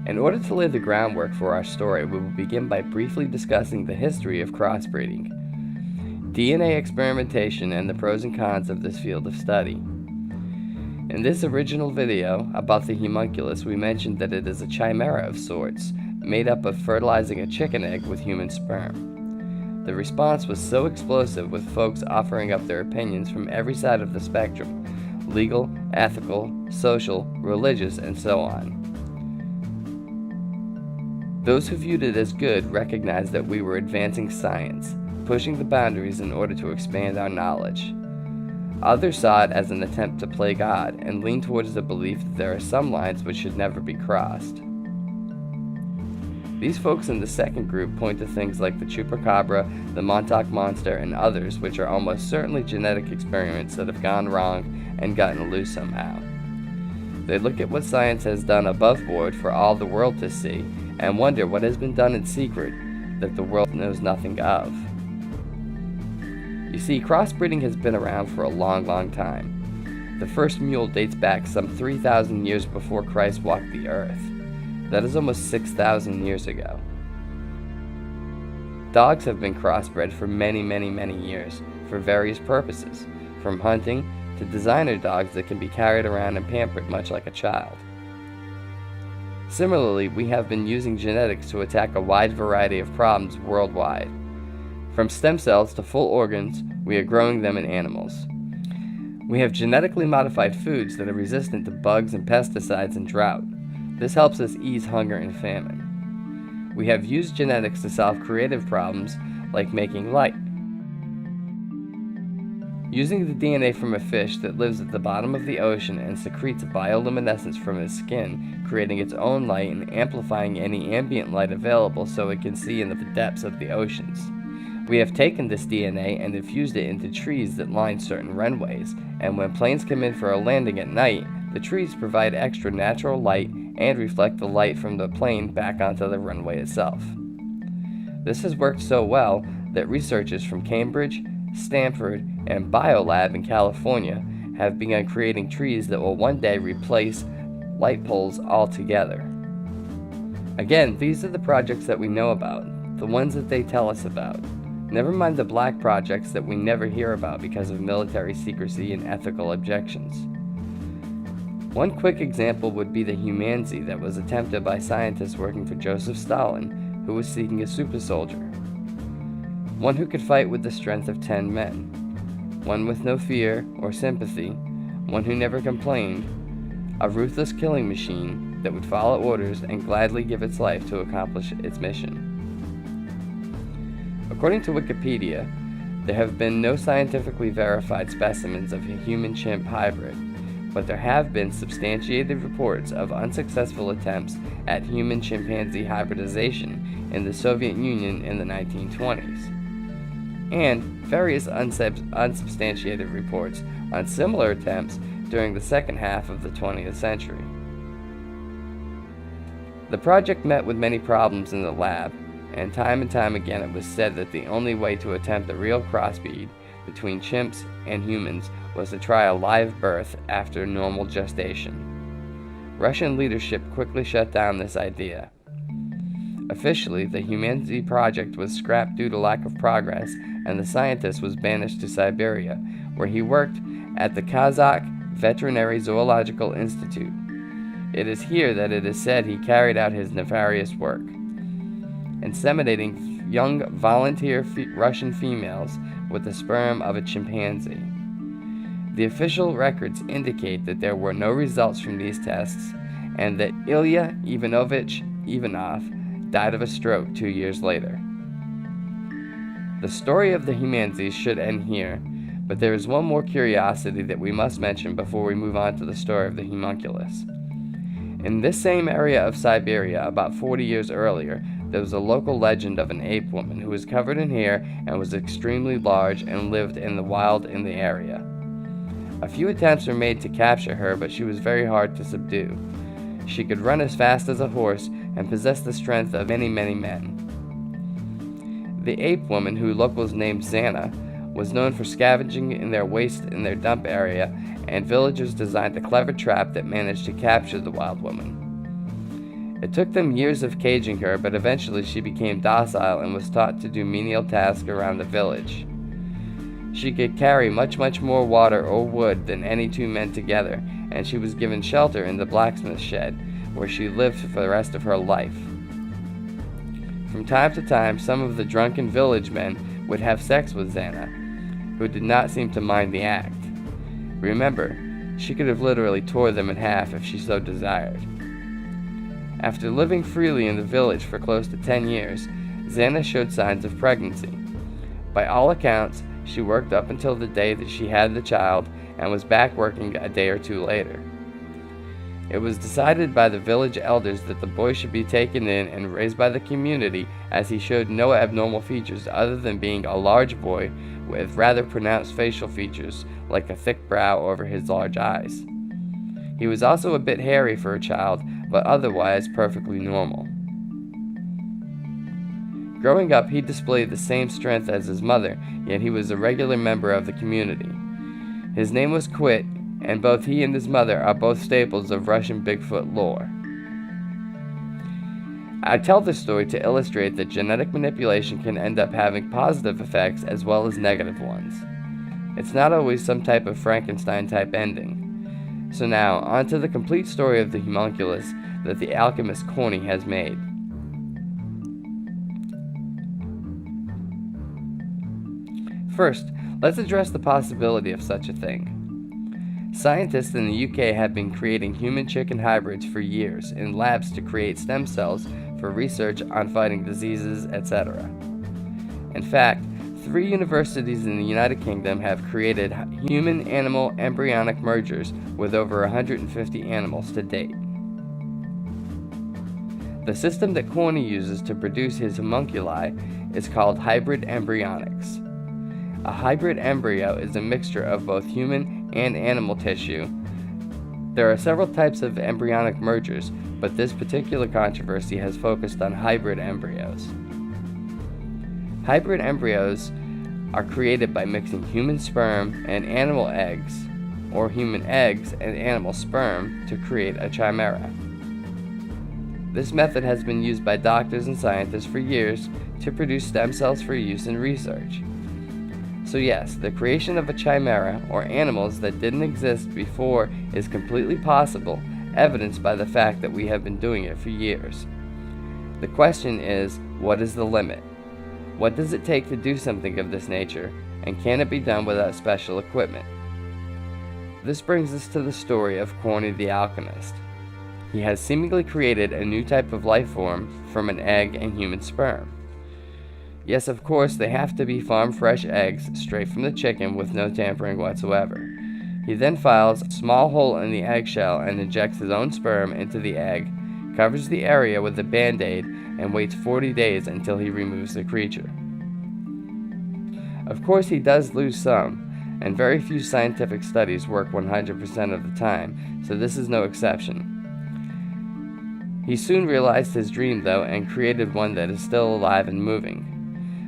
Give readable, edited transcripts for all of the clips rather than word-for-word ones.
In order to lay the groundwork for our story, we will begin by briefly discussing the history of crossbreeding, DNA experimentation, and the pros and cons of this field of study. In this original video about the homunculus, we mentioned that it is a chimera of sorts, made up of fertilizing a chicken egg with human sperm. The response was so explosive, with folks offering up their opinions from every side of the spectrum: legal, ethical, social, religious, and so on. Those who viewed it as good recognized that we were advancing science, pushing the boundaries in order to expand our knowledge. Others saw it as an attempt to play God and leaned towards the belief that there are some lines which should never be crossed. These folks in the second group point to things like the chupacabra, the Montauk monster, and others which are almost certainly genetic experiments that have gone wrong and gotten loose somehow. They look at what science has done above board for all the world to see and wonder what has been done in secret that the world knows nothing of. You see, crossbreeding has been around for a long time. The first mule dates back some 3,000 years before Christ walked the earth. That is almost 6,000 years ago. Dogs have been crossbred for many years, for various purposes, from hunting to designer dogs that can be carried around and pampered much like a child. Similarly, we have been using genetics to attack a wide variety of problems worldwide. From stem cells to full organs, we are growing them in animals. We have genetically modified foods that are resistant to bugs and pesticides and drought. This helps us ease hunger and famine. We have used genetics to solve creative problems like making light. Using the DNA from a fish that lives at the bottom of the ocean and secretes bioluminescence from its skin, creating its own light and amplifying any ambient light available so it can see in the depths of the oceans. We have taken this DNA and infused it into trees that line certain runways, and when planes come in for a landing at night, the trees provide extra natural light and reflect the light from the plane back onto the runway itself. This has worked so well that researchers from Cambridge, Stanford, and BioLab in California have begun creating trees that will one day replace light poles altogether. Again, these are the projects that we know about, the ones that they tell us about. Never mind the black projects that we never hear about because of military secrecy and ethical objections. One quick example would be the humanity that was attempted by scientists working for Joseph Stalin, who was seeking a super soldier. One who could fight with the strength of 10 men. One with no fear or sympathy. One who never complained. A ruthless killing machine that would follow orders and gladly give its life to accomplish its mission. According to Wikipedia, there have been no scientifically verified specimens of a human-chimp hybrid, but there have been substantiated reports of unsuccessful attempts at human-chimpanzee hybridization in the Soviet Union in the 1920s, and various unsubstantiated reports on similar attempts during the second half of the 20th century. The project met with many problems in the lab, and time again it was said that the only way to attempt a real crossbreed between chimps and humans was to try a live birth after normal gestation. Russian leadership quickly shut down this idea. Officially, the humanity project was scrapped due to lack of progress, and the scientist was banished to Siberia, where he worked at the Kazakh Veterinary Zoological Institute. It is here that it is said he carried out his nefarious work, inseminating young volunteer Russian females with the sperm of a chimpanzee. The official records indicate that there were no results from these tests, and that Ilya Ivanovich Ivanov died of a stroke 2 years later. The story of the humanity should end here, but there is one more curiosity that we must mention before we move on to the story of the homunculus. In this same area of Siberia, about 40 years earlier, there was a local legend of an ape woman who was covered in hair and was extremely large and lived in the wild in the area. A few attempts were made to capture her, but she was very hard to subdue. She could run as fast as a horse and possessed the strength of many men. The ape woman, who locals named Xana, was known for scavenging in their waste in their dump area, and villagers designed a clever trap that managed to capture the wild woman. It took them years of caging her, but eventually she became docile and was taught to do menial tasks around the village. She could carry much more water or wood than any two men together, and she was given shelter in the blacksmith shed, where she lived for the rest of her life. From time to time, some of the drunken village men would have sex with Xana, who did not seem to mind the act. Remember, she could have literally tore them in half if she so desired. After living freely in the village for close to 10 years, Xana showed signs of pregnancy. By all accounts, she worked up until the day that she had the child and was back working a day or two later. It was decided by the village elders that the boy should be taken in and raised by the community, as he showed no abnormal features other than being a large boy with rather pronounced facial features like a thick brow over his large eyes. He was also a bit hairy for a child, but otherwise perfectly normal. Growing up, he displayed the same strength as his mother, yet he was a regular member of the community. His name was Quit, and both he and his mother are both staples of Russian Bigfoot lore. I tell this story to illustrate that genetic manipulation can end up having positive effects as well as negative ones. It's not always some type of Frankenstein-type ending. So now, on to the complete story of the homunculus that the alchemist Corny has made. First, let's address the possibility of such a thing. Scientists in the UK have been creating human-chicken hybrids for years in labs to create stem cells for research on fighting diseases, etc. In fact, 3 universities in the United Kingdom have created human-animal embryonic mergers with over 150 animals to date. The system that Corny uses to produce his homunculi is called hybrid embryonics. A hybrid embryo is a mixture of both human and animal tissue. There are several types of embryonic mergers, but this particular controversy has focused on hybrid embryos. Hybrid embryos are created by mixing human sperm and animal eggs, or human eggs and animal sperm, to create a chimera. This method has been used by doctors and scientists for years to produce stem cells for use in research. So yes, the creation of a chimera, or animals that didn't exist before, is completely possible, evidenced by the fact that we have been doing it for years. The question is, what is the limit? What does it take to do something of this nature, and can it be done without special equipment? This brings us to the story of Corny the Alchemist. He has seemingly created a new type of life form from an egg and human sperm. Yes, of course, they have to be farm-fresh eggs straight from the chicken with no tampering whatsoever. He then files a small hole in the eggshell and injects his own sperm into the egg, covers the area with a band-aid, and waits 40 days until he removes the creature. Of course, he does lose some, and very few scientific studies work 100% of the time, so this is no exception. He soon realized his dream, though, and created one that is still alive and moving.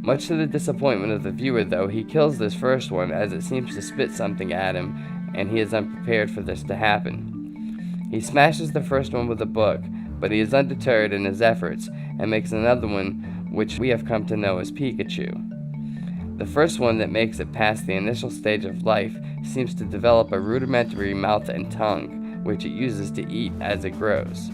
Much to the disappointment of the viewer, though, he kills this first one as it seems to spit something at him, and he is unprepared for this to happen. He smashes the first one with a book, but he is undeterred in his efforts and makes another one, which we have come to know as Pikachu. The first one that makes it past the initial stage of life seems to develop a rudimentary mouth and tongue, which it uses to eat as it grows.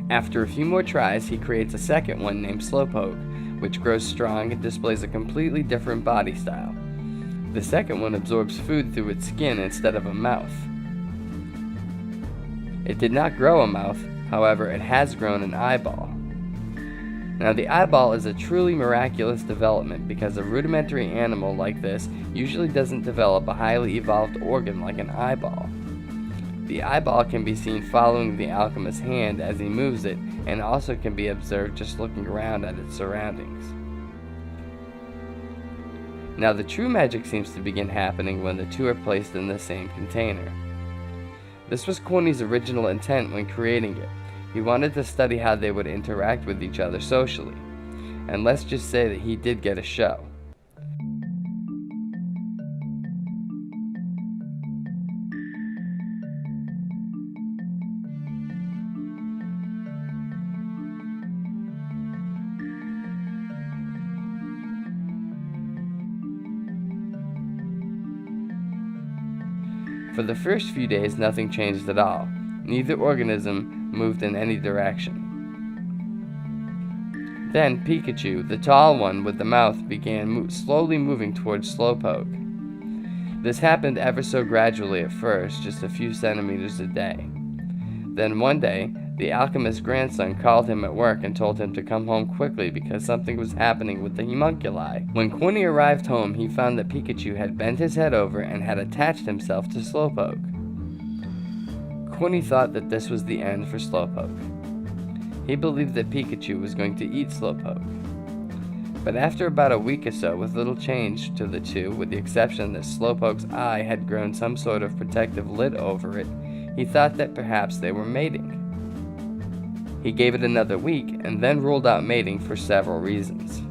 After a few more tries, he creates a second one named Slowpoke, which grows strong and displays a completely different body style. The second one absorbs food through its skin instead of a mouth. It did not grow a mouth, however, it has grown an eyeball. Now, the eyeball is a truly miraculous development because a rudimentary animal like this usually doesn't develop a highly evolved organ like an eyeball. The eyeball can be seen following the alchemist's hand as he moves it, and also can be observed just looking around at its surroundings. Now the true magic seems to begin happening when the two are placed in the same container. This was Corny's original intent when creating it. He wanted to study how they would interact with each other socially. And let's just say that he did get a show. For the first few days, nothing changed at all. Neither organism moved in any direction. Then Pikachu, the tall one with the mouth, began slowly moving towards Slowpoke. This happened ever so gradually at first, just a few centimeters a day. Then one day, the Alchemist's grandson called him at work and told him to come home quickly because something was happening with the homunculi. When Corny arrived home, he found that Pikachu had bent his head over and had attached himself to Slowpoke. Corny thought that this was the end for Slowpoke. He believed that Pikachu was going to eat Slowpoke. But after about a week or so, with little change to the two, with the exception that Slowpoke's eye had grown some sort of protective lid over it, he thought that perhaps they were mating. He gave it another week and then ruled out mating for several reasons.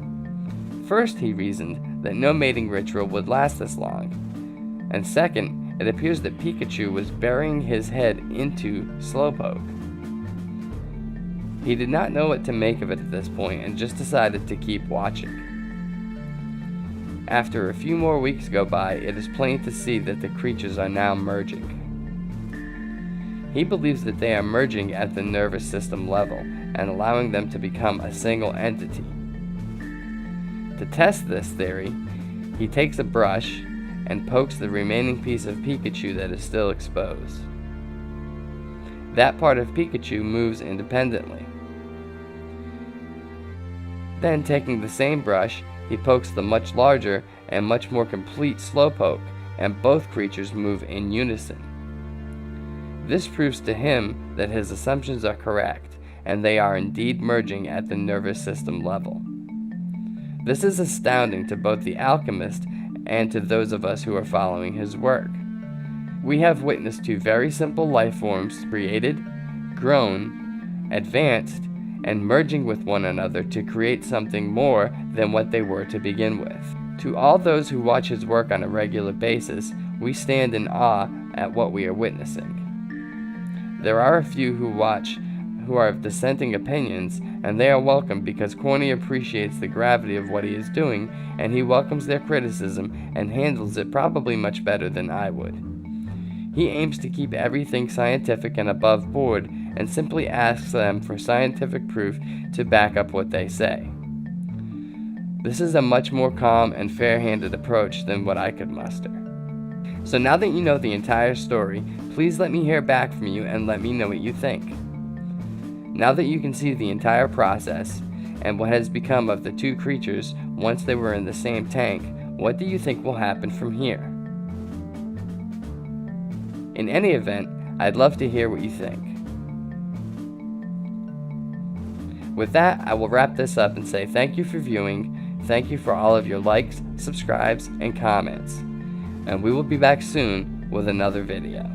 First, he reasoned that no mating ritual would last this long. And second, it appears that Pikachu was burying his head into Slowpoke. He did not know what to make of it at this point and just decided to keep watching. After a few more weeks go by, it is plain to see that the creatures are now merging. He believes that they are merging at the nervous system level and allowing them to become a single entity. To test this theory, he takes a brush and pokes the remaining piece of Pikachu that is still exposed. That part of Pikachu moves independently. Then, taking the same brush, he pokes the much larger and much more complete Slowpoke, and both creatures move in unison. This proves to him that his assumptions are correct, and they are indeed merging at the nervous system level. This is astounding to both the Alchemist and to those of us who are following his work. We have witnessed two very simple life forms created, grown, advanced, and merging with one another to create something more than what they were to begin with. To all those who watch his work on a regular basis, we stand in awe at what we are witnessing. There are a few who watch who are of dissenting opinions, and they are welcome because Corny appreciates the gravity of what he is doing, and he welcomes their criticism and handles it probably much better than I would. He aims to keep everything scientific and above board, and simply asks them for scientific proof to back up what they say. This is a much more calm and fair-handed approach than what I could muster. So now that you know the entire story, please let me hear back from you and let me know what you think. Now that you can see the entire process and what has become of the two creatures once they were in the same tank, what do you think will happen from here? In any event, I'd love to hear what you think. With that, I will wrap this up and say thank you for viewing, thank you for all of your likes, subscribes, and comments. And we will be back soon with another video.